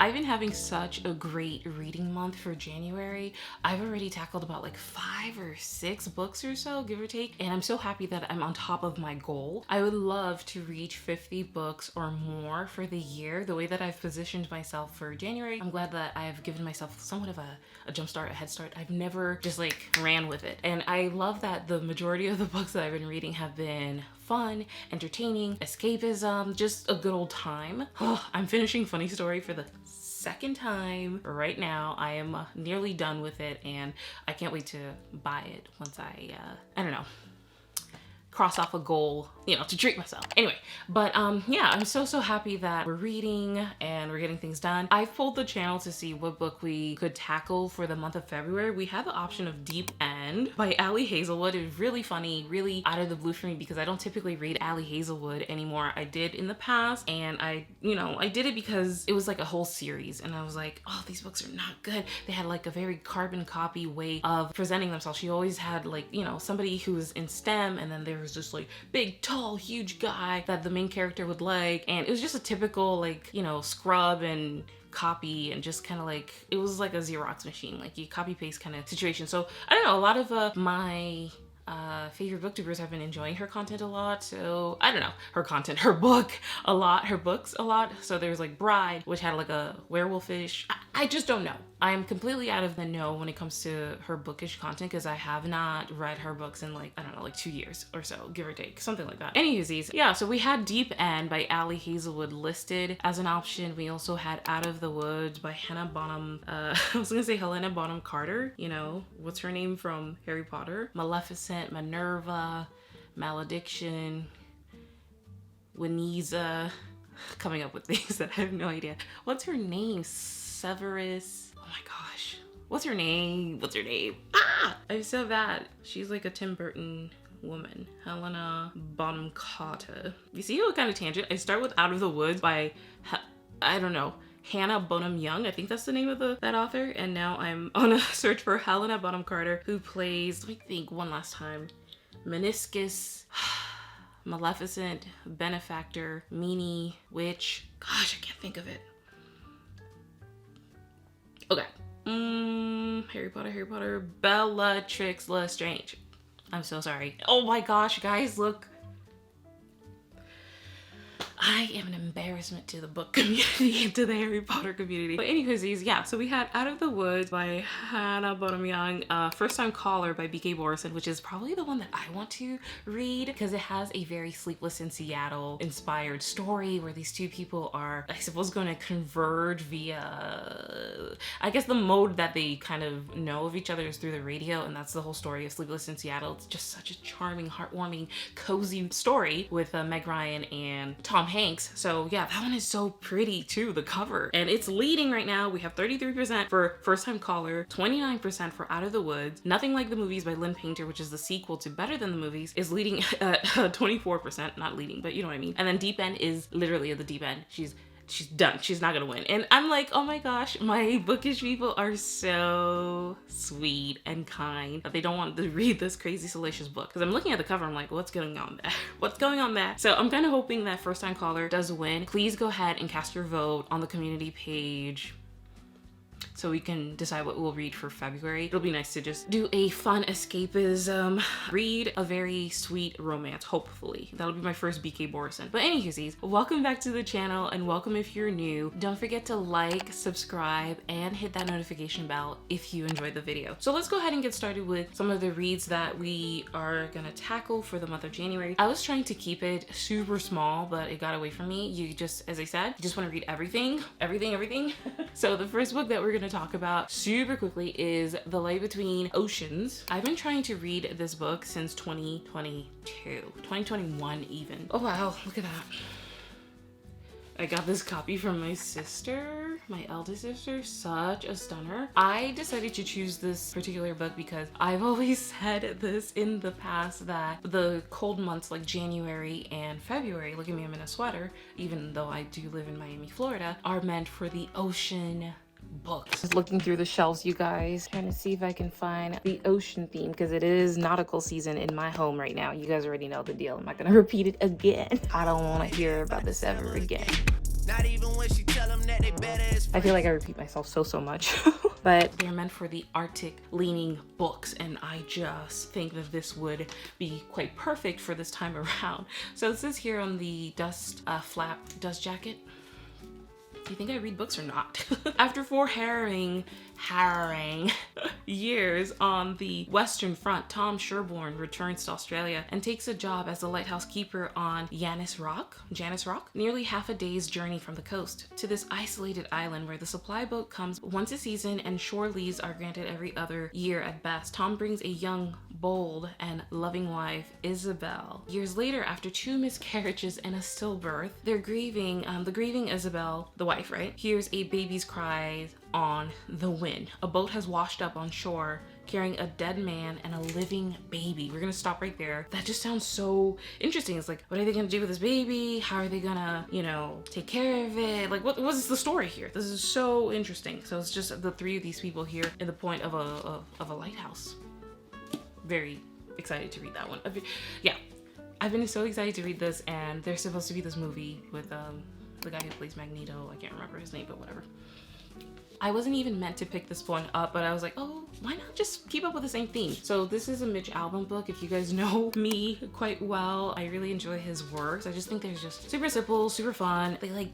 I've been having such a great reading month for January. I've already tackled about like 5 or 6 books or so, give or take, and I'm so happy that I'm on top of my goal. I would love to reach 50 books or more for the year. The way that I've positioned myself for January, I'm glad that I've given myself somewhat of a jump start, a head start. I've never just like ran with it. And I love that the majority of the books that I've been reading have been fun, entertaining, escapism, just a good old time. I'm finishing Funny Story for the second time right now. I am nearly done with it, and I can't wait to buy it once I don't know, cross off a goal, you know, to treat myself. Anyway, but yeah, I'm so happy that we're reading and we're getting things done. I've pulled the channel to see what book we could tackle for the month of February. We had the option of Deep End by Ali Hazelwood. It was really funny, really out of the blue for me because I don't typically read Ali Hazelwood anymore. I did in the past, and I did it because it was like a whole series, and I was like, oh, these books are not good. They had like a very carbon copy way of presenting themselves. She always had like, you know, somebody who was in STEM, and then there was just like big, tall, huge guy that the main character would like, and it was just a typical like, you know, scrub and copy, and just kind of like, it was like a Xerox machine, like you copy paste kind of situation. So I don't know, a lot of my favorite booktubers have been enjoying her content a lot. So I don't know, her books a lot. So there's like Bride, which had like a werewolfish. I just don't know. I'm completely out of the know when it comes to her bookish content because I have not read her books in like, I don't know, like 2 years or so, give or take, something like that. Anywhoosies, yeah, so we had Deep End by Ali Hazelwood listed as an option. We also had Out of the Woods by Hannah Bonham, I was gonna say Helena Bonham Carter, you know, what's her name from Harry Potter? Maleficent, Minerva, Malediction, Winiza, coming up with things that I have no idea. What's her name? Severus. Oh my gosh. What's her name? Ah! I'm so bad. She's like a Tim Burton woman. Helena Bonham Carter. You see what kind of tangent? I start with Out of the Woods by, I don't know, Hannah Bonham Young. I think that's the name of that author. And now I'm on a search for Helena Bonham Carter, who plays, let me think one last time, Meniscus, Maleficent, Benefactor, Meanie, Witch. Gosh, I can't think of it. Okay. Harry Potter, Bellatrix Lestrange. I'm so sorry. Oh my gosh, guys, look. I am an embarrassment to the book community, to the Harry Potter community. But anyways, yeah, so we had Out of the Woods by Hannah Bonham Young, First Time Caller by B.K. Borison, which is probably the one that I want to read because it has a very Sleepless in Seattle inspired story where these two people are, I suppose, going to converge via, I guess the mode that they kind of know of each other is through the radio, and that's the whole story of Sleepless in Seattle. It's just such a charming, heartwarming, cozy story with Meg Ryan and Tom Hanks. So yeah, that one is so pretty too, the cover. And it's leading right now. We have 33% for First Time Caller, 29% for Out of the Woods. Nothing Like the Movies by Lynn Painter, which is the sequel to Better Than the Movies, is leading at 24%, not leading, but you know what I mean. And then Deep End is literally at the deep end. She's done. She's not gonna win. And I'm like, oh my gosh, my bookish people are so sweet and kind that they don't want to read this crazy salacious book. Because I'm looking at the cover, I'm like, what's going on there? What's going on there? So I'm kind of hoping that First Time Caller does win. Please go ahead and cast your vote on the community page so we can decide what we'll read for February. It'll be nice to just do a fun escapism, read a very sweet romance, hopefully. That'll be my first BK Borison. But anywhoosies, welcome back to the channel, and welcome if you're new. Don't forget to like, subscribe, and hit that notification bell if you enjoyed the video. So let's go ahead and get started with some of the reads that we are gonna tackle for the month of January. I was trying to keep it super small, but it got away from me. You just, as I said, you just wanna read everything. So the first book that we're gonna talk about super quickly is The Light Between Oceans. I've been trying to read this book since 2021 even. Oh wow, look at that. I got this copy from my sister, my eldest sister, such a stunner. I decided to choose this particular book because I've always said this in the past that the cold months like January and February, look at me, I'm in a sweater, even though I do live in Miami, Florida, are meant for the ocean books. Just looking through the shelves, you guys, trying to see if I can find the ocean theme because it is nautical season in my home right now. You guys already know the deal. I'm not gonna repeat it again. I don't want to hear about this ever again. Not even when she tell them that they better as I feel like I repeat myself so much, but they're meant for the Arctic leaning books, and I just think that this would be quite perfect for this time around. So it says here on the dust jacket. Do you think I read books or not? After 4 harrowing years on the Western Front, Tom Sherborne returns to Australia and takes a job as a lighthouse keeper on Janus Rock, nearly half a day's journey from the coast, to this isolated island where the supply boat comes once a season and shore leaves are granted every other year at best. Tom brings a young, bold, and loving wife, Isabel. Years later, after 2 miscarriages and a stillbirth, they're grieving, the grieving Isabel, the wife, right, hears a baby's cries on the wind. A boat has washed up on shore carrying a dead man and a living baby. We're gonna stop right there. That just sounds so interesting. It's like, what are they gonna do with this baby? How are they gonna, you know, take care of it? Like, what is the story here? This is so interesting. So it's just the 3 of these people here in the point of a lighthouse. Very excited to read that one. Yeah, I've been so excited to read this, and there's supposed to be this movie with the guy who plays Magneto. I can't remember his name, but whatever. I wasn't even meant to pick this one up, but I was like, oh, why not just keep up with the same theme? So this is a Mitch Albom book. If you guys know me quite well, I really enjoy his works. I just think they're just super simple, super fun. They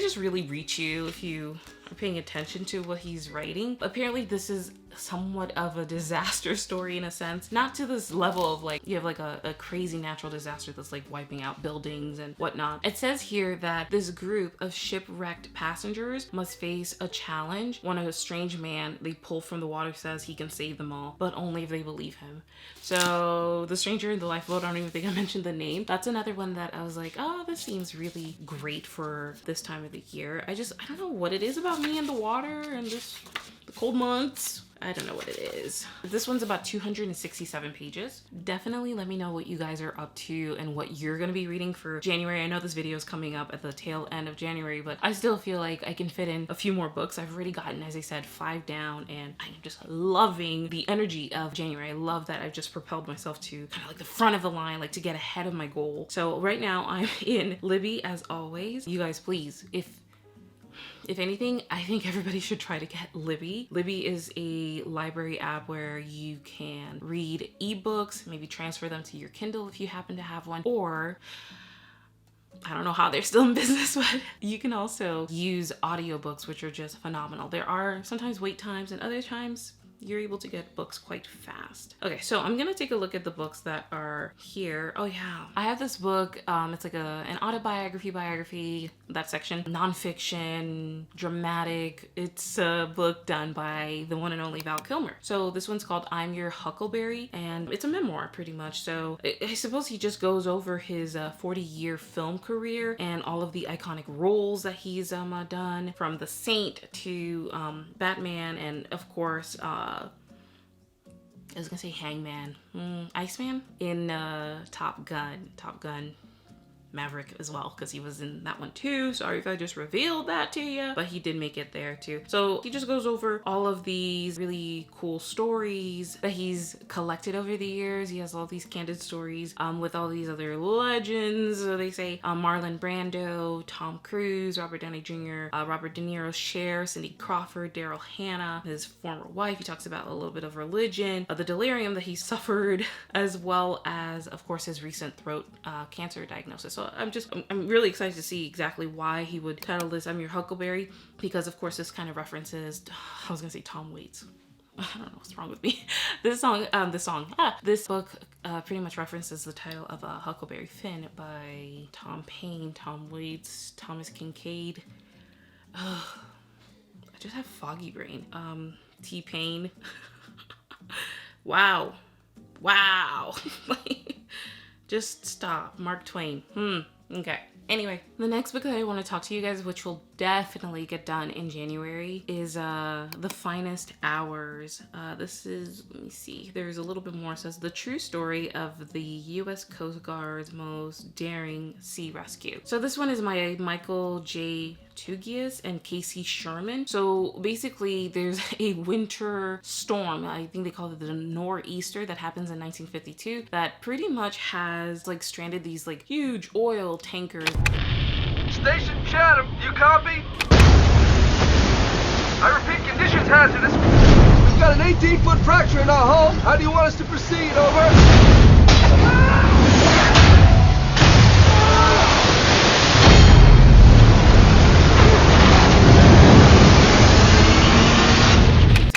just really reach you if you are paying attention to what he's writing. Apparently this is somewhat of a disaster story in a sense, not to this level of like you have like a crazy natural disaster that's like wiping out buildings and whatnot. It says here that this group of shipwrecked passengers must face a challenge when a strange man they pull from the water says he can save them all, but only if they believe him. So the stranger in the lifeboat, I don't even think I mentioned the name. That's another one that I was like, oh, this seems really great for this time of the year. I don't know what it is about me and the water and the cold months. I don't know what it is. This one's about 267 pages. Definitely let me know what you guys are up to and what you're gonna be reading for January. I know this video is coming up at the tail end of January, but I still feel like I can fit in a few more books. I've already gotten, as I said, 5 down, and I am just loving the energy of January. I love that I've just propelled myself to kind of like the front of the line, like to get ahead of my goal. So right now I'm in Libby as always. You guys, please, if anything, I think everybody should try to get Libby. Libby is a library app where you can read ebooks, maybe transfer them to your Kindle if you happen to have one, or I don't know how they're still in business, but you can also use audiobooks, which are just phenomenal. There are sometimes wait times and other times you're able to get books quite fast. Okay, so I'm gonna take a look at the books that are here. Oh yeah, I have this book. It's like an biography, that section. Nonfiction, dramatic. It's a book done by the one and only Val Kilmer. So this one's called I'm Your Huckleberry, and it's a memoir pretty much. So I suppose he just goes over his 40-year film career and all of the iconic roles that he's done, from The Saint to Batman, and of course I was gonna say Hangman, Iceman in Top Gun Maverick as well, because he was in that one too. Sorry if I just revealed that to you, but he did make it there too. So he just goes over all of these really cool stories that he's collected over the years. He has all these candid stories with all these other legends. So they say Marlon Brando, Tom Cruise, Robert Downey Jr., Robert De Niro, Cher, Cindy Crawford, Daryl Hannah, his former wife. He talks about a little bit of religion, the delirium that he suffered, as well as, of course, his recent throat cancer diagnosis. So I'm really excited to see exactly why he would title this I'm Your Huckleberry, because of course this kind of references, I was gonna say Tom Waits. I don't know what's wrong with me. This book pretty much references the title of Huckleberry Finn by Tom Paine, Tom Waits, Thomas Kincaid. I just have foggy brain. T-Pain. Wow. Just stop. Mark Twain. Okay. Anyway, the next book that I want to talk to you guys, which will definitely get done in January, is The Finest Hours. This is, let me see, there's a little bit more. It says the true story of the U.S. Coast Guard's most daring sea rescue. So this one is by Michael J. Tugias and Casey Sherman. So basically there's a winter storm, I think they call it the nor'easter, that happens in 1952 that pretty much has like stranded these like huge oil tankers Station Chatham, do you copy? I repeat, conditions hazardous. We've got an 18-foot fracture in our hull. How do you want us to proceed? Over.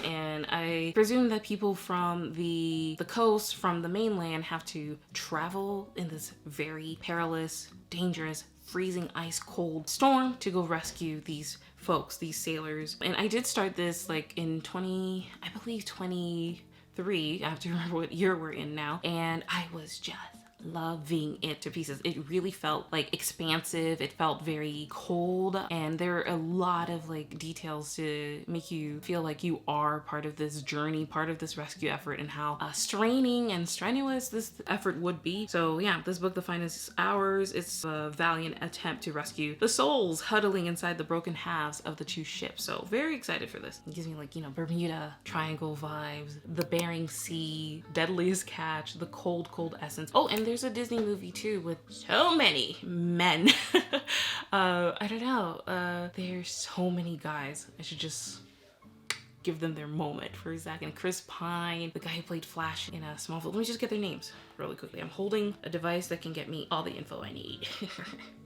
And I presume that people from the coast, from the mainland, have to travel in this very perilous, dangerous, freezing ice cold storm to go rescue these folks, these sailors. And I did start this like in 23. I have to remember what year we're in now. And I was just loving it to pieces. It really felt like expansive. It felt very cold, and there are a lot of like details to make you feel like you are part of this journey, part of this rescue effort, and how straining and strenuous this effort would be. So yeah, this book, The Finest Hours, it's a valiant attempt to rescue the souls huddling inside the broken halves of the two ships. So very excited for this. It gives me like, you know, Bermuda Triangle vibes, the Bering Sea, Deadliest Catch, the cold essence. Oh, and there's a Disney movie too with so many men. I don't know. There's so many guys. I should just give them their moment for a second. Chris Pine, the guy who played Flash in Smallville. Let me just get their names really quickly. I'm holding a device that can get me all the info I need.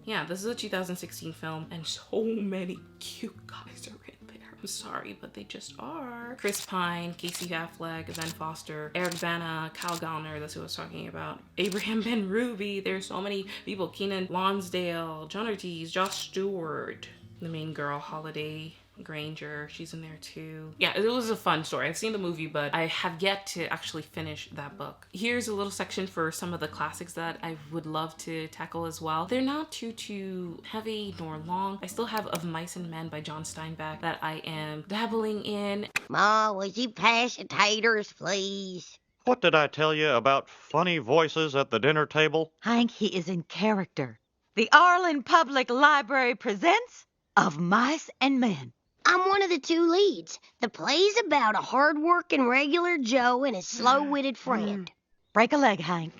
Yeah, this is a 2016 film, and so many cute guys are in there. I'm sorry, but they just are. Chris Pine, Casey Affleck, Ben Foster, Eric Bana, Kyle Gallner, that's who I was talking about. Abraham Ben Ruby, there's so many people. Keenan Lonsdale, John Ortiz, Josh Stewart, the main girl, Holiday Granger, she's in there too. Yeah, it was a fun story. I've seen the movie, but I have yet to actually finish that book. Here's a little section for some of the classics that I would love to tackle as well. They're not too heavy nor long. I still have Of Mice and Men by John Steinbeck that I am dabbling in. Ma, would you pass the taters, please? What did I tell you about funny voices at the dinner table? Hank, he is in character. The Arlen Public Library presents Of Mice and Men. I'm one of the two leads. The play's about a hard-working regular Joe and his slow-witted friend. Break a leg, Hank.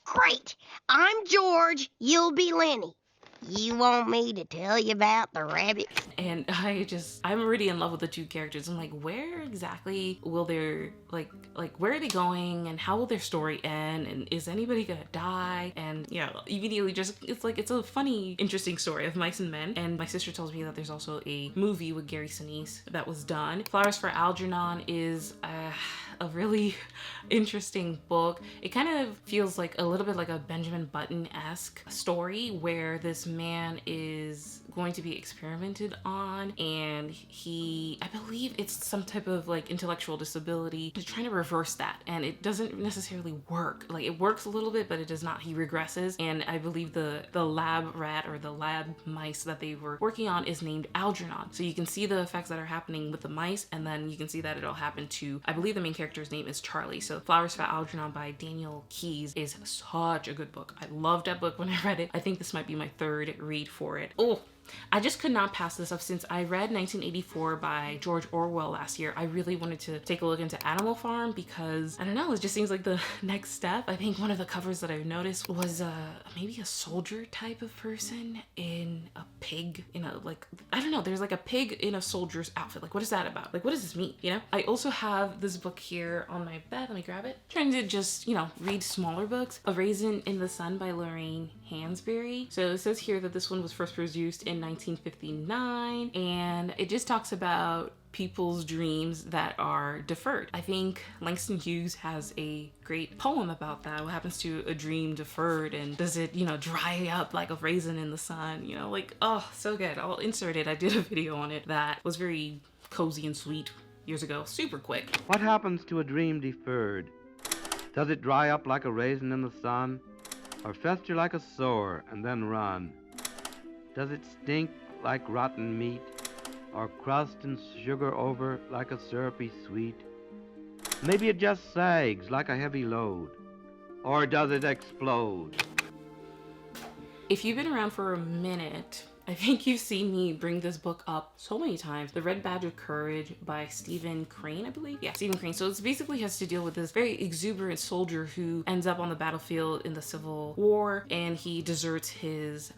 Great. I'm George. You'll be Lenny. You want me to tell you about the rabbits? And I'm already in love with the two characters. I'm like, where exactly will their, like where are they going, and how will their story end, and is anybody gonna die? And yeah, immediately it's a funny, interesting story of Mice and Men. And my sister tells me that there's also a movie with Gary Sinise that was done. Flowers for Algernon is a really interesting book. It kind of feels like a little bit like a Benjamin Button-esque story where this man is going to be experimented on, and I believe it's some type of like intellectual disability. He's trying to reverse that, and it doesn't necessarily work. Like, it works a little bit, but it does not. He regresses, and I believe the lab rat or the lab mice that they were working on is named Algernon. So you can see the effects that are happening with the mice, and then you can see that it'll happen to, I believe the main character's name is Charlie. So Flowers for Algernon by Daniel Keyes is such a good book. I loved that book when I read it. I think this might be my third read for it. Oh, I just could not pass this up. Since I read 1984 by George Orwell last year, I really wanted to take a look into Animal Farm because, I don't know, it just seems like the next step. I think one of the covers that I noticed was maybe a soldier type of person in a pig, I don't know, there's like a pig in a soldier's outfit. Like, what is that about? Like, what does this mean, you know? I also have this book here on my bed. Let me grab it. Trying to just, read smaller books. A Raisin in the Sun by Lorraine Hansberry. So it says here that this one was first produced in 1959, and it just talks about people's dreams that are deferred. I think Langston Hughes has a great poem about that. What happens to a dream deferred, and does it, dry up like a raisin in the sun? Oh, so good. I'll insert it. I did a video on it that was very cozy and sweet years ago. Super quick. What happens to a dream deferred? Does it dry up like a raisin in the sun, or fester like a sore and then run? Does it stink like rotten meat, or crust and sugar over like a syrupy sweet? Maybe it just sags like a heavy load, or does it explode? If you've been around for a minute, I think you've seen me bring this book up so many times. The Red Badge of Courage by Stephen Crane, I believe. Yeah, Stephen Crane. So it basically has to deal with this very exuberant soldier who ends up on the battlefield in the Civil War, and he deserts his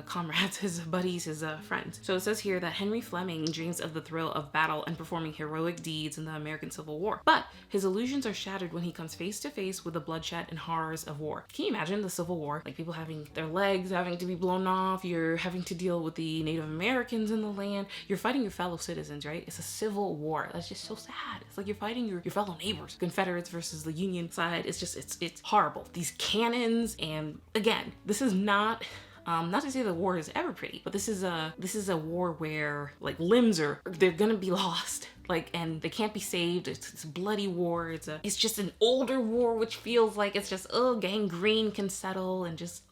comrades, his buddies, his friends. So it says here that Henry Fleming dreams of the thrill of battle and performing heroic deeds in the American Civil War. But his illusions are shattered when he comes face to face with the bloodshed and horrors of war. Can you imagine the Civil War? Like people having their legs having to be blown off, you're having to deal with the Native Americans in the land, you're fighting your fellow citizens, right? It's a civil war. That's just so sad. It's like you're fighting your fellow neighbors, Confederates versus the Union side. It's just, it's horrible. These cannons, and again, this is not to say the war is ever pretty, but this is a war where like they're gonna be lost, like, and they can't be saved. It's a bloody war. It's just an older war, which feels like it's just gangrene can settle, and just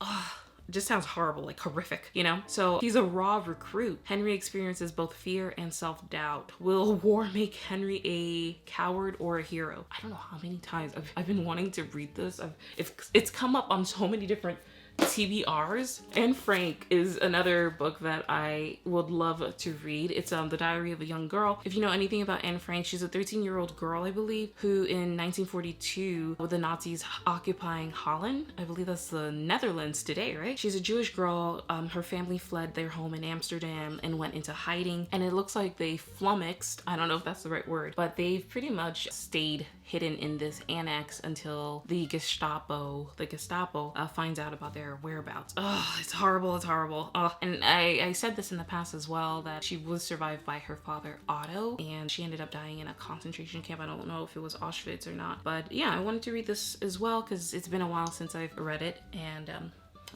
it just sounds horrible, like horrific, you know? So he's a raw recruit. Henry experiences both fear and self-doubt. Will war make Henry a coward or a hero? I don't know how many times I've been wanting to read this. It's come up on so many different TBRs. Anne Frank is another book that I would love to read. It's The Diary of a Young Girl. If you know anything about Anne Frank, she's a 13-year-old girl, I believe, who in 1942, with the Nazis occupying Holland, I believe that's the Netherlands today, right? She's a Jewish girl. Her family fled their home in Amsterdam and went into hiding, and it looks like they flummoxed, I don't know if that's the right word, but they've pretty much stayed hidden in this annex until the Gestapo finds out about their whereabouts. Oh, it's horrible. It's horrible. Oh, and I said this in the past as well, that she was survived by her father Otto, and she ended up dying in a concentration camp. I don't know if it was Auschwitz or not, but yeah, I wanted to read this as well because it's been a while since I've read it, and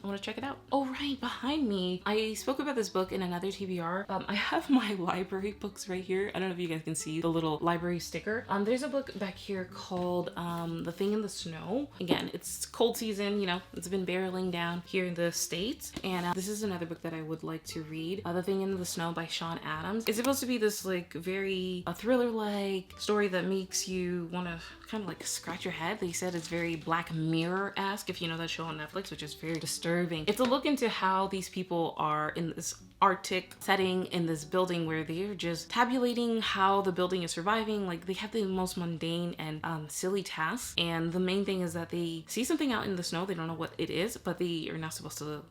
I want to check it out. Oh, right, behind me, I spoke about this book in another TBR. I have my library books right here. I don't know if you guys can see the little library sticker. There's a book back here called The Thing in the Snow. Again, it's cold season, you know, it's been barreling down here in the States. And this is another book that I would like to read. The Thing in the Snow by Sean Adams. It's supposed to be this like very thriller-like story that makes you want to kind of like scratch your head. They said it's very Black Mirror-esque, if you know that show on Netflix, which is very disturbing. It's a look into how these people are in this Arctic setting in this building where they're just tabulating how the building is surviving. Like they have the most mundane and silly tasks, and the main thing is that they see something out in the snow. They don't know what it is, but they are not supposed to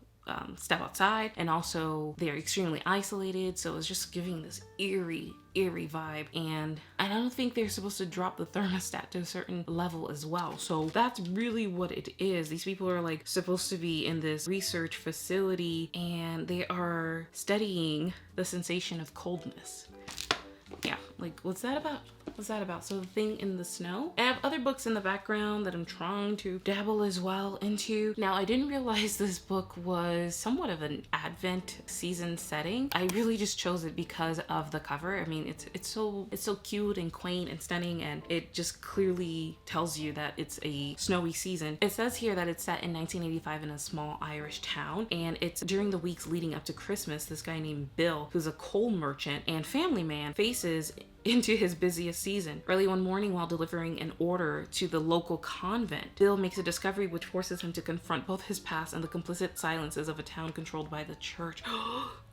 step outside, and also they're extremely isolated, so it's just giving this eerie vibe. And I don't think they're supposed to drop the thermostat to a certain level as well, so that's really what it is. These people are like supposed to be in this research facility, and they are studying the sensation of coldness. Yeah, like what's that about? So The Thing in the Snow. I have other books in the background that I'm trying to dabble as well into. Now, I didn't realize this book was somewhat of an Advent season setting. I really just chose it because of the cover. I mean, it's so cute and quaint and stunning, and it just clearly tells you that it's a snowy season. It says here that it's set in 1985 in a small Irish town, and it's during the weeks leading up to Christmas. This guy named Bill, who's a coal merchant and family man, faces into his busiest season. Early one morning, while delivering an order to the local convent, Bill makes a discovery which forces him to confront both his past and the complicit silences of a town controlled by the church.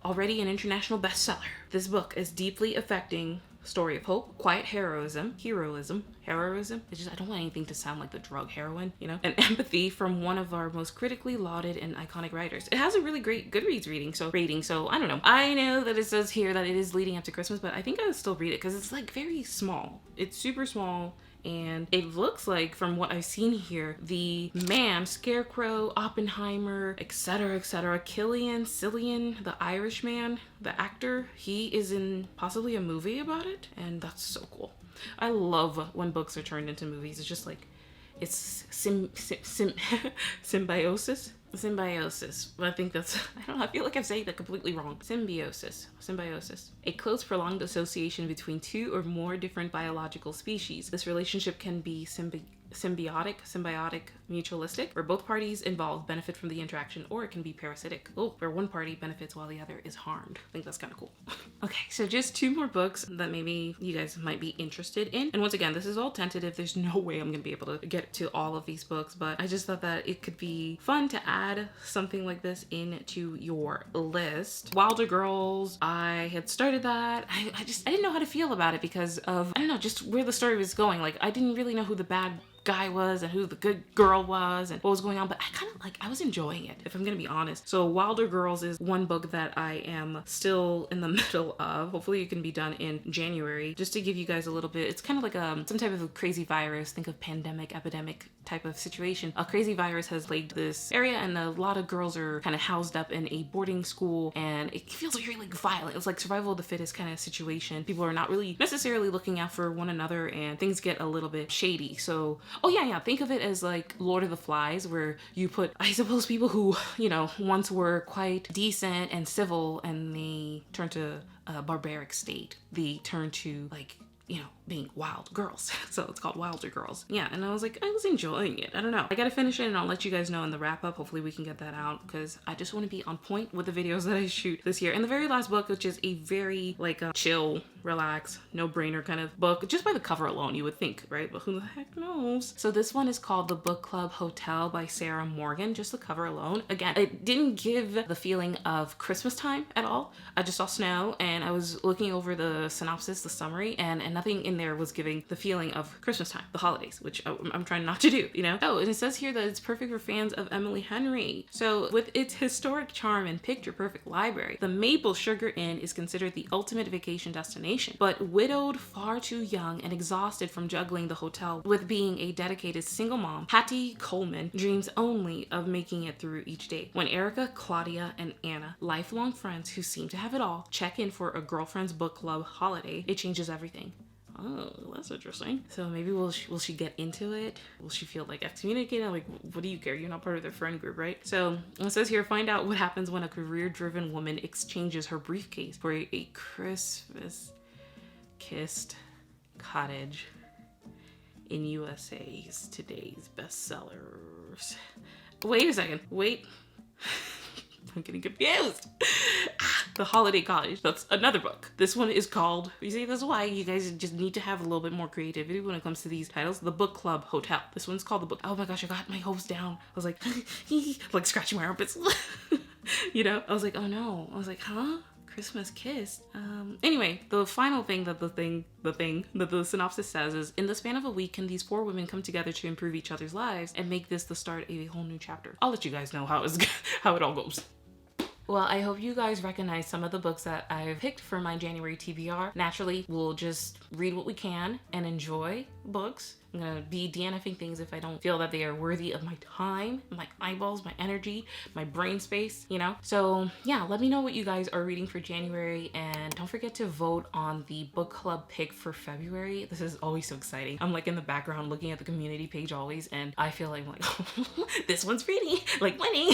Already an international bestseller, this book is deeply affecting story of hope, quiet heroism. It's just, I don't want anything to sound like the drug heroin, you know? And empathy from one of our most critically lauded and iconic writers. It has a really great Goodreads rating, so I don't know. I know that it says here that it is leading up to Christmas, but I think I would still read it because it's like very small. It's super small. And it looks like, from what I've seen here, the man, Scarecrow, Oppenheimer, etc., Cillian, the Irishman, the actor, he is in possibly a movie about it, and that's so cool. I love when books are turned into movies. It's just like, it's symbiosis. I think that's, I don't know, I feel like I'm saying that completely wrong. Symbiosis. A close, prolonged association between two or more different biological species. This relationship can be symbiotic, mutualistic, where both parties involved benefit from the interaction, or it can be parasitic, where one party benefits while the other is harmed. I think that's kind of cool. Okay, so just 2 more books that maybe you guys might be interested in. And once again, this is all tentative. There's no way I'm gonna be able to get to all of these books, but I just thought that it could be fun to add something like this into your list. Wilder Girls, I had started that. I didn't know how to feel about it because of, I don't know, just where the story was going. Like, I didn't really know who the bad guy was and who the good girl was and what was going on, but I was enjoying it, if I'm gonna be honest. So Wilder Girls is one book that I am still in the middle of. Hopefully it can be done in January. Just to give you guys a little bit, it's kind of like some type of a crazy virus. Think of pandemic, epidemic type of situation. A crazy virus has plagued this area and a lot of girls are kind of housed up in a boarding school, and it feels really like violent. It's like survival of the fittest kind of situation. People are not really necessarily looking out for one another and things get a little bit shady. So think of it as like Lord of the Flies, where you put, I suppose, people who, once were quite decent and civil and they turn to a barbaric state. They turn to being wild girls. So it's called Wilder Girls. Yeah, and I was enjoying it. I don't know. I gotta finish it and I'll let you guys know in the wrap up. Hopefully we can get that out because I just want to be on point with the videos that I shoot this year. And the very last book, which is a very chill, relax, no-brainer kind of book. Just by the cover alone, you would think, right? But who the heck knows? So this one is called The Book Club Hotel by Sarah Morgan. Just the cover alone. Again, it didn't give the feeling of Christmas time at all. I just saw snow and I was looking over the synopsis, the summary, and nothing in there was giving the feeling of Christmas time, the holidays, which I'm trying not to do, Oh, and it says here that it's perfect for fans of Emily Henry. So with its historic charm and picture-perfect library, the Maple Sugar Inn is considered the ultimate vacation destination. But widowed, far too young, and exhausted from juggling the hotel with being a dedicated single mom, Hattie Coleman dreams only of making it through each day. When Erica, Claudia, and Anna, lifelong friends who seem to have it all, check in for a girlfriend's book club holiday, it changes everything. Oh, that's interesting. So maybe will she get into it? Will she feel like excommunicated? Like, what do you care? You're not part of their friend group, right? So it says here, find out what happens when a career-driven woman exchanges her briefcase for a Christmas-kissed cottage in USA's today's bestsellers. Wait a second. Wait. I'm getting confused. The Holiday Cottage. That's another book. This one is called, you see, this is why you guys just need to have a little bit more creativity when it comes to these titles. The Book Club Hotel. This one's called The Book. Oh my gosh, I got my hopes down. I was like, like scratching my armpits. I was like, oh no. I was like, huh? Christmas kiss. Anyway, the final thing that the synopsis says is, in the span of a week, can these 4 women come together to improve each other's lives and make this the start of a whole new chapter? I'll let you guys know how it all goes. Well, I hope you guys recognize some of the books that I've picked for my January TBR. Naturally, we'll just read what we can and enjoy books. I'm gonna be DNFing things if I don't feel that they are worthy of my time, my eyeballs, my energy, my brain space, So yeah, let me know what you guys are reading for January, and don't forget to vote on the book club pick for February. This is always so exciting. I'm like in the background looking at the community page always, and I feel like this one's pretty, like winning.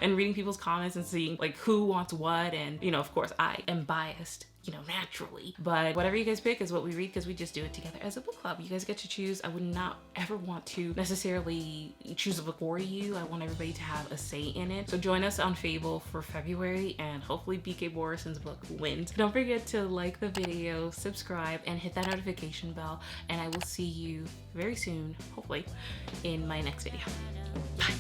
And reading people's comments and seeing like who wants what, and of course I am biased, naturally, but whatever you guys pick is what we read because we just do it together as a book club. You guys get to choose. I would not ever want to necessarily choose a book for you. I want everybody to have a say in it. So join us on Fable for February, and hopefully BK Borison's book wins. Don't forget to like the video, subscribe, and hit that notification bell, and I will see you very soon, hopefully, in my next video. Bye.